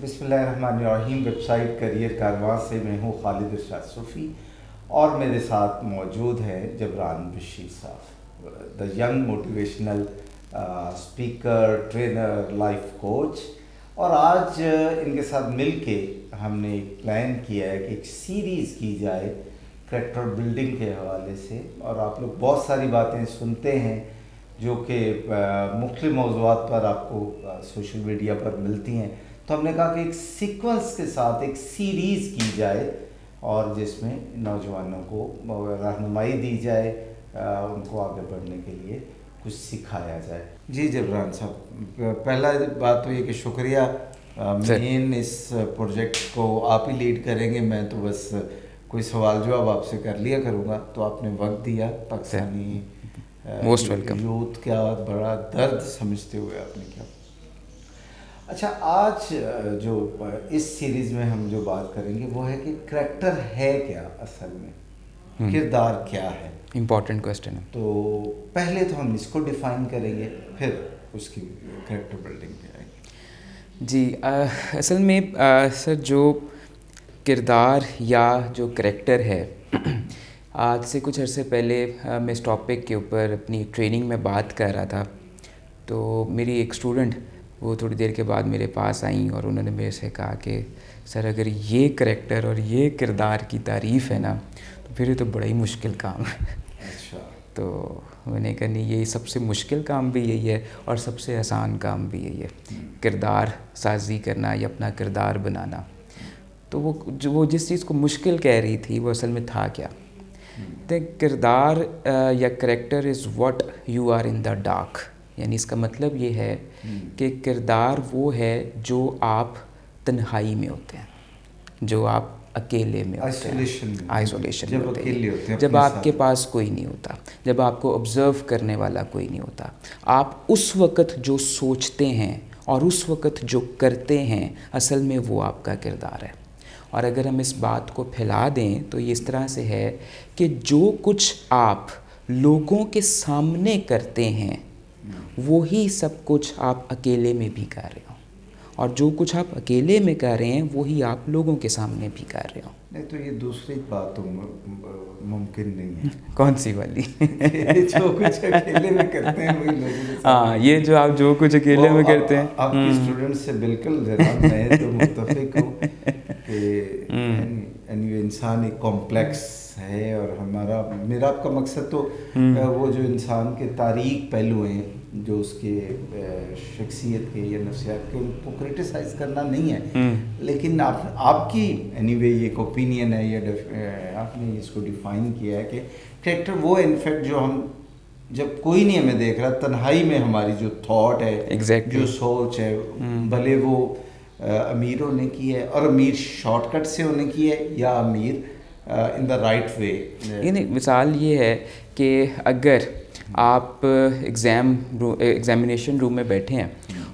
بسم اللہ الرحمن الرحیم. ویب سائٹ کریئر کارواں سے میں ہوں خالد ارشاد صوفی اور میرے ساتھ موجود ہے جبران بشیر صاحب, the young motivational speaker, trainer, life coach. اور آج ان کے ساتھ مل کے ہم نے ایک پلان کیا ہے کہ ایک سیریز کی جائے کریکٹر بلڈنگ کے حوالے سے. اور آپ لوگ بہت ساری باتیں سنتے ہیں جو کہ مختلف موضوعات پر آپ کو سوشل میڈیا پر ملتی ہیں, تو ہم نے کہا کہ ایک سیکوینس کے ساتھ ایک سیریز کی جائے اور جس میں نوجوانوں کو رہنمائی دی جائے, ان کو آگے بڑھنے کے لیے کچھ سکھایا جائے. جی جبران صاحب, پہلا بات تو یہ کہ شکریہ. مین اس پروجیکٹ کو آپ ہی لیڈ کریں گے, میں تو بس کوئی سوال جواب آپ سے کر لیا کروں گا. تو آپ نے وقت دیا, پاکستانی موسٹ ویلکم. یوتھ کا بڑا درد سمجھتے ہوئے آپ نے کیا. اچھا, آج جو اس سیریز میں ہم جو بات کریں گے وہ ہے کہ کریکٹر ہے کیا اصل میں, کردار کیا ہے. امپورٹنٹ کویسچن ہے. تو پہلے تو ہم اس کو ڈیفائن کریں گے, پھر اس کی کریکٹر بلڈنگ پہ آئیں گے. جی, اصل میں سر جو کردار یا جو کریکٹر ہے, آج سے کچھ عرصے پہلے میں اس ٹاپک کے اوپر اپنی ٹریننگ میں بات کر رہا تھا. تو میری ایک اسٹوڈنٹ وہ تھوڑی دیر کے بعد میرے پاس آئیں اور انہوں نے میرے سے کہا کہ سر اگر یہ کریکٹر اور یہ کردار کی تعریف ہے نا تو پھر یہ تو بڑا ہی مشکل کام ہے. اچھا. تو میں نے کہا نہیں, یہی سب سے مشکل کام بھی یہی ہے اور سب سے آسان کام بھی یہی ہے, کردار سازی کرنا یا اپنا کردار بنانا. تو وہ جس چیز کو مشکل کہہ رہی تھی وہ اصل میں تھا کیا. کردار یا character is what you are in the dark. یعنی اس کا مطلب یہ ہے کہ کردار وہ ہے جو آپ تنہائی میں ہوتے ہیں, جو آپ اکیلے میں ہوتے ہیں, آئسولیشن میں ہوتے ہیں, جب آپ کے پاس کوئی نہیں ہوتا, جب آپ کو آبزرو کرنے والا کوئی نہیں ہوتا. آپ اس وقت جو سوچتے ہیں اور اس وقت جو کرتے ہیں اصل میں وہ آپ کا کردار ہے. اور اگر ہم اس بات کو پھیلا دیں تو یہ اس طرح سے ہے کہ جو کچھ آپ لوگوں کے سامنے کرتے ہیں وہی سب کچھ آپ اکیلے میں بھی کر رہے ہو, اور جو کچھ آپ اکیلے میں کر رہے ہیں وہی آپ لوگوں کے سامنے بھی کر رہے ہو. نہیں تو یہ دوسری بات تو ممکن نہیں ہے. کون سی والی؟ جو کچھ اکیلے میں کرتے ہیں وہی لوگوں. ہاں, یہ جو آپ جو کچھ اکیلے میں کرتے ہیں. آپ کی اسٹوڈنٹ سے بالکل جناب میں تو متفق ہوں کہ انسان ایک کمپلیکس ہے, اور میرا آپ کا مقصد تو وہ جو انسان کے تاریک پہلو ہیں جو اس کے شخصیت کے یا نفسیات کے, ان کو کرٹیسائز کرنا نہیں ہے. لیکن آپ کی اینی وے یہ ایک اوپینین ہے, یا آپ نے اس کو ڈیفائن کیا ہے کہ کریکٹر وہ انفیکٹ جو ہم جب کوئی نہیں ہمیں دیکھ رہا, تنہائی میں ہماری جو تھاٹ ہے, جو سوچ ہے, بھلے وہ امیروں نے کی ہے اور امیر شارٹ کٹ سے انہیں کی ہے یا امیر ان دا رائٹ وے. یعنی مثال یہ ہے کہ اگر آپ ایگزامینیشن روم میں بیٹھے ہیں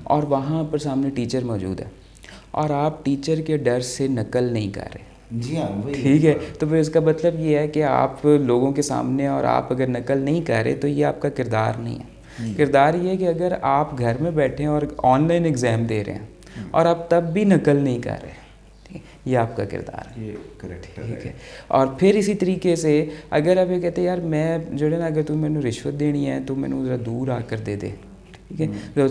اور وہاں پر سامنے ٹیچر موجود ہے اور آپ ٹیچر کے ڈر سے نقل نہیں کر رہے. جی ہاں, ٹھیک ہے, تو پھر اس کا مطلب یہ ہے کہ آپ لوگوں کے سامنے اور آپ اگر نقل نہیں کر رہے تو یہ آپ کا کردار نہیں ہے. کردار یہ ہے کہ اگر آپ گھر میں بیٹھے ہیں اور آن لائن ایگزام دے رہے ہیں اور آپ تب بھی نقل نہیں کر رہے, یہ آپ کا کردار ہے. یہ کریکٹر ٹھیک ہے. اور پھر اسی طریقے سے اگر آپ یہ کہتے ہیں یار میں جو ہے نا, اگر تم میں نے رشوت دینی ہے تو میں نے ذرا دور آ کر دے دے, ٹھیک ہے,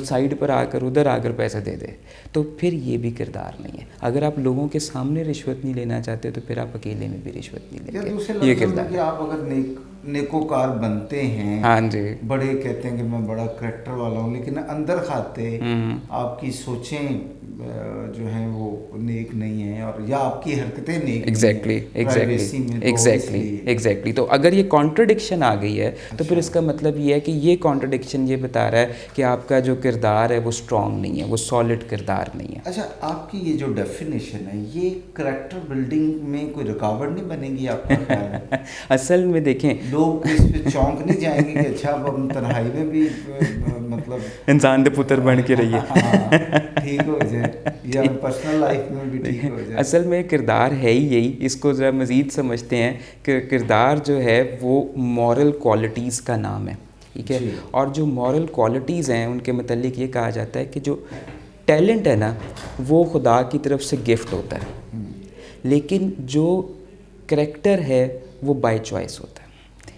سائڈ پر آ کر ادھر آ کر پیسہ دے دے, تو پھر یہ بھی کردار نہیں ہے. اگر آپ لوگوں کے سامنے رشوت نہیں لینا چاہتے تو پھر آپ اکیلے میں بھی رشوت نہیں لیں گے. یہ کردار ہے. آپ اگر نیکوکار بنتے ہیں, ہاں جی, بڑے کہتے ہیں کہ میں بڑا کریکٹر والا ہوں, لیکن اندر کھاتے آپ کی سوچیں جو ہیں وہ نیک نہیں ہیں, اور یا آپ کی حرکتیں نیک ایگزیکٹلی. تو اگر یہ کانٹرڈکشن آ گئی ہے تو پھر اس کا مطلب یہ ہے کہ یہ کانٹرڈکشن یہ بتا رہا ہے کہ آپ کا جو کردار ہے وہ اسٹرانگ نہیں ہے, وہ سالڈ کردار نہیں ہے. اچھا, آپ کی یہ جو ڈیفینیشن ہے یہ کریکٹر بلڈنگ میں کوئی رکاوٹ نہیں بنے گی آپ کا خیال ہے؟ اصل میں دیکھیں, لوگ اس پہ چونک نہیں جائیں گے کہ اچھا اب ہم تنہائی میں بھی مطلب انسان دے پتر بن کے رہیے, ٹھیک ہو جائے, یا پرسنل لائف میں بھی ٹھیک ہو جائے. اصل میں کردار ہے ہی یہی. اس کو ذرا مزید سمجھتے ہیں کہ کردار جو ہے وہ مورل کوالٹیز کا نام ہے, ٹھیک ہے. اور جو مورل کوالٹیز ہیں ان کے متعلق یہ کہا جاتا ہے کہ جو ٹیلنٹ ہے نا وہ خدا کی طرف سے گفٹ ہوتا ہے، لیکن جو کریکٹر ہے وہ بائی چوائس ہوتا ہے،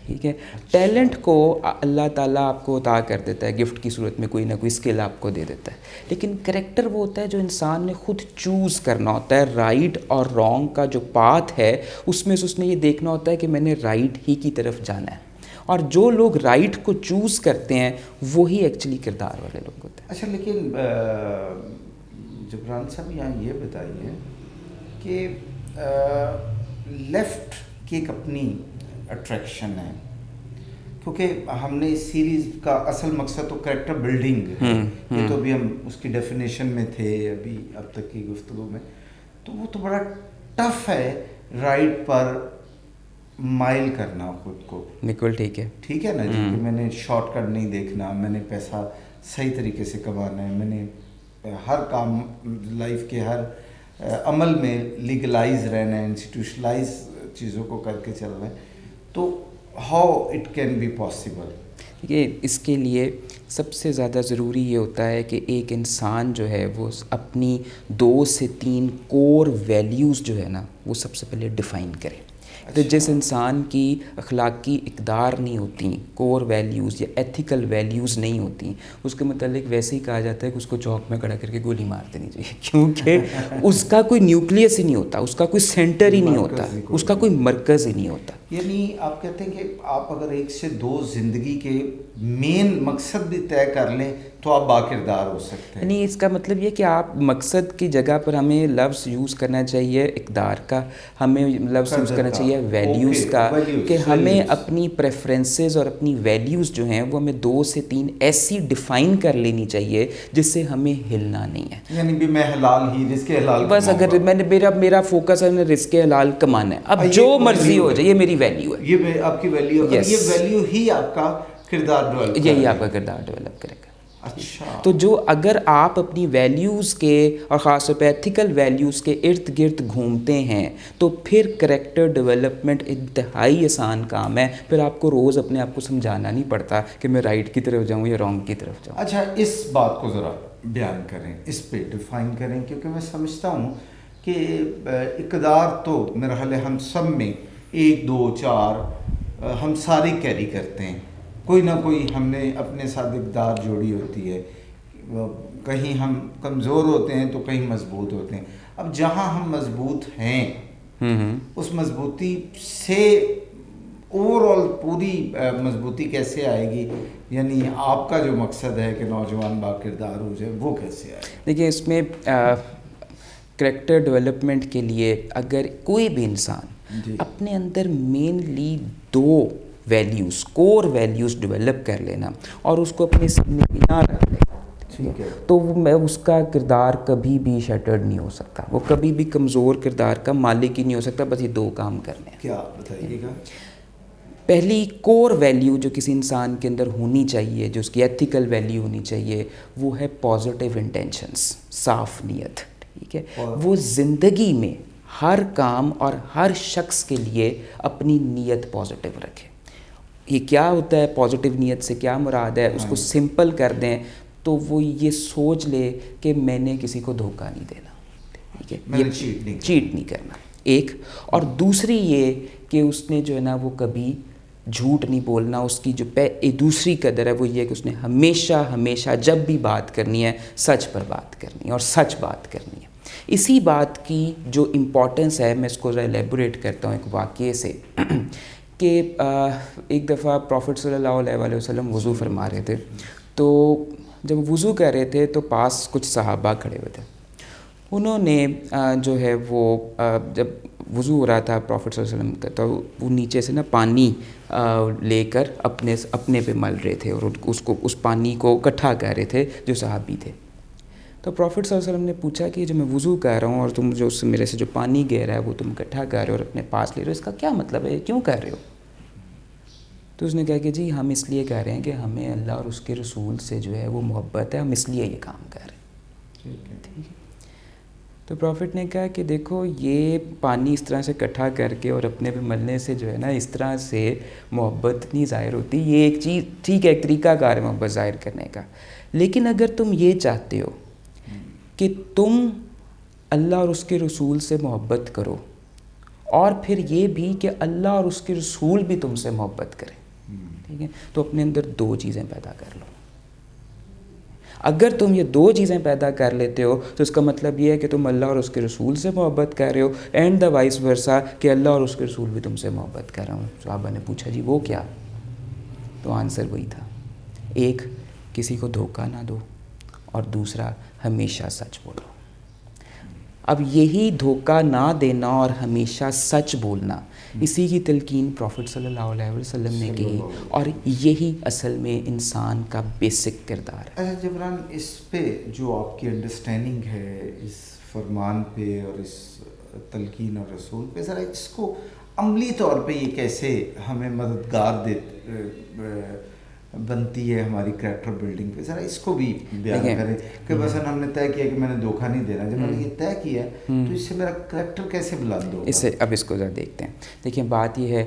ٹھیک ہے. ٹیلنٹ کو اللہ تعالیٰ آپ کو عطا کر دیتا ہے گفٹ کی صورت میں، کوئی نہ کوئی اسکل آپ کو دے دیتا ہے، لیکن کریکٹر وہ ہوتا ہے جو انسان نے خود چوز کرنا ہوتا ہے. رائٹ اور رانگ کا جو پاتھ ہے اس میں سے اس نے یہ دیکھنا ہوتا ہے کہ میں نے رائٹ ہی کی طرف جانا ہے، اور جو لوگ رائٹ کو چوز کرتے ہیں وہی ایکچولی کردار والے لوگ ہوتے ہیں. اچھا، لیکن جبران صاحب یہاں یہ بتائیے کہ لیفٹ کی ایک اپنی اٹریکشن ہے، کیونکہ ہم نے اس سیریز کا اصل مقصد تو کریکٹر بلڈنگ ہے، یہ تو ابھی ہم اس کی ڈیفینیشن میں تھے ابھی اب تک کی گفتگو میں، تو وہ تو بڑا ٹف ہے رائٹ پر مائل کرنا خود کو. بالکل ٹھیک ہے نا جی، کہ میں نے شارٹ کٹ نہیں دیکھنا، میں نے پیسہ صحیح طریقے سے کمانا ہے، میں نے ہر کام لائف کے ہر عمل میں لیگلائز رہنا ہے، انسٹیٹیوشنلائز چیزوں کو کر کے چل رہے ہیں. تو how it can be possible? دیکھیے اس کے لیے سب سے زیادہ ضروری یہ ہوتا ہے کہ ایک انسان جو ہے وہ اپنی 2 سے 3 کور ویلیوز جو ہے نا وہ سب سے پہلے ڈیفائن کرے. تو جس انسان کی اخلاقی اقدار نہیں ہوتی، کور ویلیوز یا ایتھیکل ویلیوز نہیں ہوتی، اس کے متعلق ویسے ہی کہا جاتا ہے کہ اس کو چوک میں کھڑا کر کے گولی مار دینی چاہیے، کیونکہ اس کا کوئی نیوکلیس ہی نہیں ہوتا، اس کا کوئی سینٹر ہی نہیں ہوتا، اس کا کوئی مرکز ہی نہیں ہوتا. یعنی آپ کہتے ہیں کہ آپ اگر 1 سے 2 زندگی کے مین مقصد بھی طے کر لیں تو آپ باکردار ہو سکتے ہیں. یعنی اس کا مطلب یہ کہ آپ مقصد کی جگہ پر ہمیں لفظ یوز کرنا چاہیے اقدار کا، ہمیں لفظ یوز کرنا چاہیے ویلیوز کا، کہ ہمیں اپنی پریفرنسز اور اپنی ویلیوز جو ہیں وہ ہمیں 2 سے 3 ایسی ڈیفائن کر لینی چاہیے جس سے ہمیں ہلنا نہیں ہے. یعنی بھی میں حلال ہی رزق حلال بس اگر میں نے میرا فوکس ہے رزق حلال کمانا ہے، اب جو مرضی ہو جائے، یہ میری ویلیو ہے، یہ آپ کی ویلیو ہے، یہ ویلیو ہی آپ کا کردار ڈیولپ کرے گا، یہی آپ کا کردار ڈیولپ کرے گا. اچھا، تو جو اگر آپ اپنی ویلیوز کے اور خاص طور پہ ایتھیکل ویلیوز کے ارد گرد گھومتے ہیں تو پھر کریکٹر ڈیولپمنٹ انتہائی آسان کام ہے. پھر آپ کو روز اپنے آپ کو سمجھانا نہیں پڑتا کہ میں رائٹ کی طرف جاؤں یا رانگ کی طرف جاؤں. اچھا، اس بات کو ذرا بیان کریں، اس پہ ڈیفائن کریں، کیونکہ میں سمجھتا ہوں کہ اقدار تو میرا خیال ہے ہم سب میں 1 2 4 ہم سارے کیری کرتے ہیں، کوئی نہ کوئی ہم نے اپنے ساتھ اقدار جوڑی ہوتی ہے. کہیں ہم کمزور ہوتے ہیں تو کہیں مضبوط ہوتے ہیں. اب جہاں ہم مضبوط ہیں اس مضبوطی سے اوور آل پوری مضبوطی کیسے آئے گی؟ یعنی آپ کا جو مقصد ہے کہ نوجوان باکردار ہو جائے، وہ کیسے آئے گا؟ دیکھیے اس میں کریکٹر ڈیولپمنٹ کے لیے اگر کوئی بھی انسان اپنے اندر مینلی 2 ویلیوز، کور ویلیوز ڈیولپ کر لینا اور اس کو اپنے سامنے یہاں رکھ لے، تو اس کا کردار کبھی بھی شیٹرڈ نہیں ہو سکتا، وہ کبھی بھی کمزور کردار کا مالک ہی نہیں ہو سکتا. بس یہ 2 کام کرنے ہیں. کیا بتائیے گا؟ پہلی کور ویلیو جو کسی انسان کے اندر ہونی چاہیے، جو اس کی ایتھیکل ویلیو ہونی چاہیے، وہ ہے پازیٹیو انٹینشنس، صاف نیت. ٹھیک ہے، وہ زندگی میں ہر کام اور ہر شخص کے لیے اپنی نیت پازیٹیو رکھے. یہ کیا ہوتا ہے پازیٹیو نیت سے کیا مراد ہے؟ اس کو سمپل کر دیں تو وہ یہ سوچ لے کہ میں نے کسی کو دھوکہ نہیں دینا، ٹھیک ہے، یہ چیٹ نہیں کرنا ایک. اور دوسری یہ کہ اس نے جو ہے نا وہ کبھی جھوٹ نہیں بولنا. اس کی جو دوسری قدر ہے وہ یہ کہ اس نے ہمیشہ جب بھی بات کرنی ہے سچ پر بات کرنی ہے اور سچ بات کرنی ہے. اسی بات کی جو امپورٹنس ہے میں اس کو ذرا ایلیبوریٹ کرتا ہوں ایک واقعے سے کہ ایک دفعہ پروفٹ صلی اللہ علیہ وسلم وضو فرما رہے تھے. تو جب وضو کر رہے تھے تو پاس کچھ صحابہ کھڑے ہوئے تھے. انہوں نے جو ہے وہ جب وضو ہو رہا تھا پروفٹ صلی اللہ علیہ وسلم کا، تو وہ نیچے سے نا پانی لے کر اپنے پہ مل رہے تھے اور اس پانی کو اکٹھا کر رہے تھے جو صحابی تھے. تو پروفٹ صلی اللہ علیہ وسلم نے پوچھا کہ جو میں وضو کر رہا ہوں اور تم جو میرے سے جو پانی گر رہا ہے وہ تم اکٹھا کر رہے ہو اور اپنے پاس لے رہے ہو، اس کا کیا مطلب ہے، کیوں کر رہے ہو؟ تو اس نے کہا کہ جی ہم اس لیے کہہ رہے ہیں کہ ہمیں اللہ اور اس کے رسول سے جو ہے وہ محبت ہے، ہم اس لیے یہ کام کر رہے ہیں. ٹھیک ہے. تو پروفٹ نے کہا کہ دیکھو یہ پانی اس طرح سے اکٹھا کر کے اور اپنے پہ ملنے سے جو ہے نا اس طرح سے محبت نہیں ظاہر ہوتی. یہ ایک چیز ٹھیک ہے، ایک طریقہ کار ہے محبت ظاہر کرنے کا، لیکن اگر تم یہ چاہتے ہو کہ تم اللہ اور اس کے رسول سے محبت کرو، اور پھر یہ بھی کہ اللہ اور اس کے رسول بھی تم سے محبت کریں. ٹھیک ہے، تو اپنے اندر دو چیزیں پیدا کر لو. اگر تم یہ دو چیزیں پیدا کر لیتے ہو تو اس کا مطلب یہ ہے کہ تم اللہ اور اس کے رسول سے محبت کر رہے ہو، اینڈ دا وائس ورسا کہ اللہ اور اس کے رسول بھی تم سے محبت کر رہا ہوں. صحابہ نے پوچھا جی وہ کیا؟ تو آنسر وہی تھا، ایک کسی کو دھوکہ نہ دو، اور دوسرا ہمیشہ سچ بولو. اب یہی دھوکہ نہ دینا اور ہمیشہ سچ بولنا، اسی کی تلقین پروفٹ صلی اللہ علیہ وسلم نے کی، اور یہی اصل میں انسان کا بیسک کردار ہے. اچھا جبران، اس پہ جو آپ کی انڈرسٹینڈنگ ہے اس فرمان پہ اور اس تلقین اور رسول پہ، ذرا اس کو عملی طور پہ یہ کیسے ہمیں مددگار بنتی ہے ہماری کریکٹر بلڈنگ پہ، ذرا اس کو بھی بیان کریں کہ مثلا ہم نے طے کیا کہ میں نے دھوکہ نہیں دینا، جب میں نے یہ طے کیا تو اس سے میرا کریکٹر کیسے بلند ہوگا؟ اب اس کو ذرا دیکھتے ہیں. دیکھیں بات یہ ہے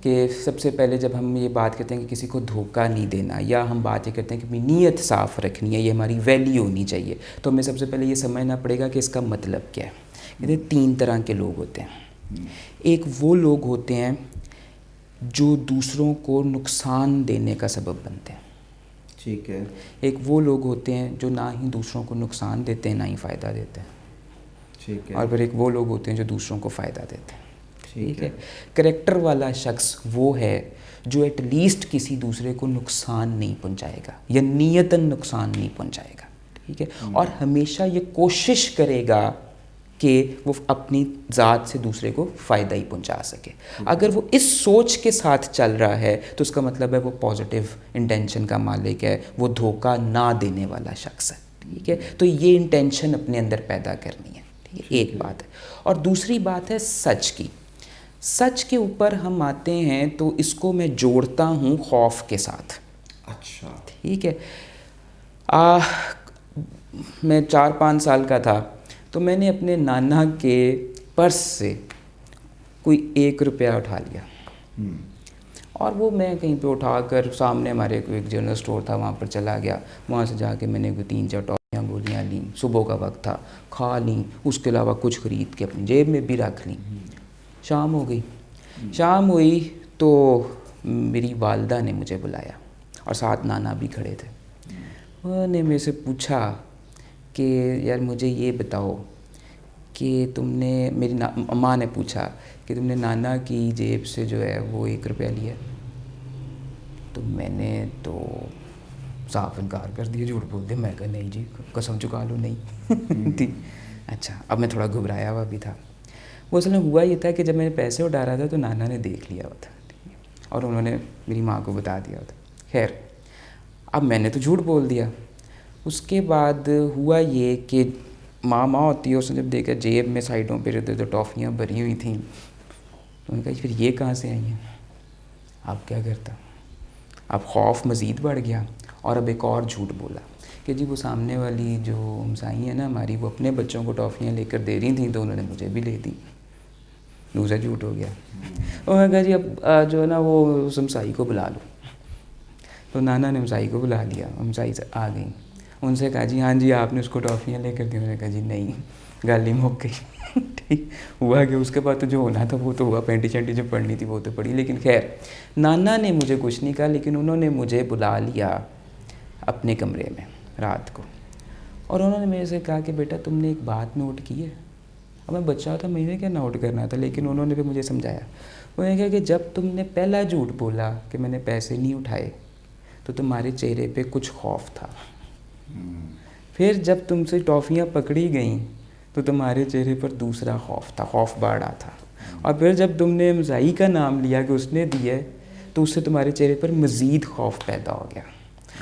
کہ سب سے پہلے جب ہم یہ بات کرتے ہیں کہ کسی کو دھوکہ نہیں دینا، یا ہم بات یہ کرتے ہیں کہ اپنی نیت صاف رکھنی ہے، یہ ہماری ویلیو ہونی چاہیے، تو ہمیں سب سے پہلے یہ سمجھنا پڑے گا کہ اس کا مطلب کیا ہے. کہتے ہیں 3 طرح کے لوگ ہوتے ہیں. ایک وہ لوگ ہوتے ہیں جو دوسروں کو نقصان دینے کا سبب بنتے ہیں. ٹھیک ہے. ایک وہ لوگ ہوتے ہیں جو نہ ہی دوسروں کو نقصان دیتے ہیں نہ ہی فائدہ دیتے ہیں. ٹھیک ہے. اور پھر ایک وہ لوگ ہوتے ہیں جو دوسروں کو فائدہ دیتے ہیں. ٹھیک ہے. کریکٹر والا شخص وہ ہے جو ایٹ لیسٹ کسی دوسرے کو نقصان نہیں پہنچائے گا، یا نیتاً نقصان نہیں پہنچائے گا. ٹھیک ہے. اور ہمیشہ یہ کوشش کرے گا کہ وہ اپنی ذات سے دوسرے کو فائدہ ہی پہنچا سکے. اگر وہ اس سوچ کے ساتھ چل رہا ہے تو اس کا مطلب ہے وہ پازیٹیو انٹینشن کا مالک ہے، وہ دھوکہ نہ دینے والا شخص ہے. ٹھیک ہے. تو یہ انٹینشن اپنے اندر پیدا کرنی ہے. ٹھیک ہے. ایک بات ہے. اور دوسری بات ہے سچ کی. سچ کے اوپر ہم آتے ہیں تو اس کو میں جوڑتا ہوں خوف کے ساتھ. اچھا. ٹھیک ہے. میں 4-5 سال کا تھا تو میں نے اپنے نانا کے پرس سے کوئی 1 روپیہ اٹھا لیا، اور وہ میں کہیں پہ اٹھا کر سامنے ہمارے کوئی ایک جنرل اسٹور تھا وہاں پر چلا گیا. وہاں سے جا کے میں نے کوئی 3-4 ٹافیاں گولیاں لیں، صبح کا وقت تھا، کھا لیں. اس کے علاوہ کچھ خرید کے اپنی جیب میں بھی رکھ لیں. شام ہو گئی. شام ہوئی تو میری والدہ نے مجھے بلایا، اور ساتھ نانا بھی کھڑے تھے. انہوں نے میرے سے پوچھا کہ یار مجھے یہ بتاؤ کہ تم نے، میری ماں نے پوچھا کہ تم نے نانا کی جیب سے جو ہے وہ 1 روپیہ لیا. تو میں نے تو صاف انکار کر دیا، جھوٹ بول دیا. میں کہا نہیں جی، قسم چکا لو نہیں تھی. اچھا. اب میں تھوڑا گھبرایا ہوا بھی تھا. وہ اصل میں ہوا یہ تھا کہ جب میں پیسے اٹھا رہا تھا تو نانا نے دیکھ لیا ہوا تھا، اور انہوں نے میری ماں کو بتا دیا تھا. خیر اب میں نے تو جھوٹ بول دیا. اس کے بعد ہوا یہ کہ ماں ہوتی ہے، اس نے جب دیکھا جیب میں سائڈوں پہ ادھر ٹافیاں بھری ہوئی تھیں، تو انہوں نے کہا پھر یہ کہاں سے آئی ہیں؟ اب کیا کرتا؟ اب خوف مزید بڑھ گیا، اور اب ایک اور جھوٹ بولا کہ جی وہ سامنے والی جو ہمسائی ہیں نا ہماری، وہ اپنے بچوں کو ٹافیاں لے کر دے رہی تھیں تو انہوں نے مجھے بھی لے دی. دوسرا جھوٹ ہو گیا. انہوں نے کہا جی اب جو ہے نا وہ اس ہمسائی کو بلا لو. تو نانا نے ہمسائی کو بلا لیا. ہمسائی سے آ گئیں. ان سے کہا جی ہاں جی آپ نے اس کو ٹافیاں لے کر دی. انہوں نے کہا جی نہیں، گالی موک گئی. ٹھیک ہوا کہ اس کے بعد تو جو ہونا تھا وہ تو ہوا، پینٹی شینٹی جو پڑھنی تھی وہ تو پڑھی. لیکن خیر نانا نے مجھے کچھ نہیں کہا، لیکن انہوں نے مجھے بلا لیا اپنے کمرے میں رات کو، اور انہوں نے میرے سے کہا کہ بیٹا تم نے ایک بات نوٹ کی ہے. اب میں بچہ تھا، مجھے کیا نوٹ کرنا تھا، لیکن انہوں نے بھی مجھے سمجھایا. انہوں نے کہا کہ جب تم نے پہلا جھوٹ بولا کہ میں نے پیسے نہیں اٹھائے تو تمہارے چہرے پہ کچھ خوف تھا. پھر جب تم سے ٹافیاں پکڑی گئیں تو تمہارے چہرے پر دوسرا خوف تھا، خوف باڑا تھا. اور پھر جب تم نے ہمسائی کا نام لیا کہ اس نے دی ہے تو اس سے تمہارے چہرے پر مزید خوف پیدا ہو گیا.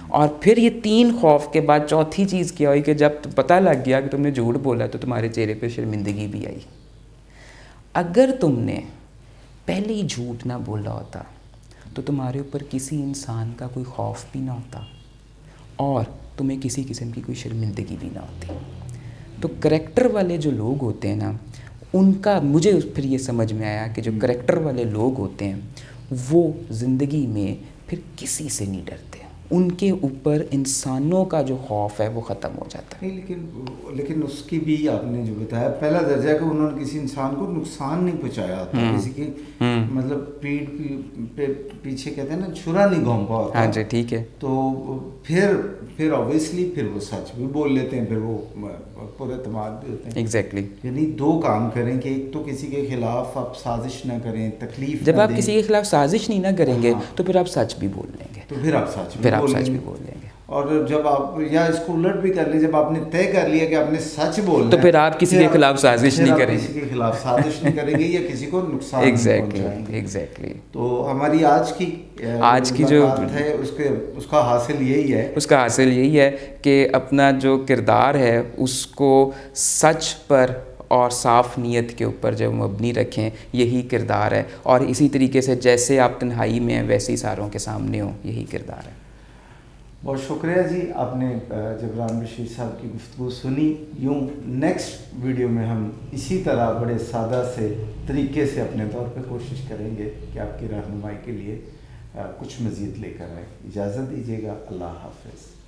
اور پھر یہ 3 خوف کے بعد چوتھی چیز کیا ہوئی کہ جب پتہ لگ گیا کہ تم نے جھوٹ بولا تو تمہارے چہرے پہ شرمندگی بھی آئی. اگر تم نے پہلے ہی جھوٹ نہ بولا ہوتا تو تمہارے اوپر کسی انسان کا کوئی خوف بھی نہ ہوتا، اور تمہیں کسی قسم کی کوئی شرمندگی بھی نہ ہوتی. تو کریکٹر والے جو لوگ ہوتے ہیں نا، ان کا مجھے پھر یہ سمجھ میں آیا کہ جو کریکٹر والے لوگ ہوتے ہیں وہ زندگی میں پھر کسی سے نہیں ڈرتے. ان کے اوپر انسانوں کا جو خوف ہے وہ ختم ہو جاتا ہے. نہیں لیکن اس کی بھی آپ نے جو بتایا پہلا درجہ کہ انہوں نے کسی انسان کو نقصان نہیں پہنچایا ہوتا, کسی کی مطلب پیٹھ پہ پیچھے کہتے ہیں نا چھرا نہیں گھونپا ہوتا. ہاں جی ٹھیک ہے. تو پھر اوبیسلی پھر وہ سچ بھی بول لیتے ہیں, پھر وہ پر اعتماد بھی ہوتے ہیں. ایگزیکٹلی. یعنی دو کام کریں کہ ایک تو کسی کے خلاف آپ سازش نہ کریں, تکلیف جب آپ کسی کے خلاف سازش نہیں نہ کریں گے تو پھر آپ سچ بھی بول لیں گے, تو پھر آپ سچ بھی بول لیں گے. اور جب آپ یا اس کو الٹ بھی کر لیں, جب آپ نے طے کر لیا کہ آپ نے سچ بولنا ہے تو پھر آپ کسی کے خلاف سازش نہیں کریں گے, کسی کے خلاف سازش نہیں کریں گے یا کسی کو نقصان نہیں پہنچائیں گے. ایگزیکٹلی. تو ہماری آج کی جو ہے اس کا حاصل یہی ہے کہ اپنا جو کردار ہے اس کو سچ پر اور صاف نیت کے اوپر جب مبنی رکھیں, یہی کردار ہے. اور اسی طریقے سے جیسے آپ تنہائی میں ہیں ویسے ہی ساروں کے سامنے ہوں, یہی کردار ہے. بہت شکریہ جی, آپ نے جبران بشیر صاحب کی گفتگو سنی. یوں نیکسٹ ویڈیو میں ہم اسی طرح بڑے سادہ سے طریقے سے اپنے طور پہ کوشش کریں گے کہ آپ کی رہنمائی کے لیے کچھ مزید لے کر آئیں. اجازت دیجیے گا. اللہ حافظ.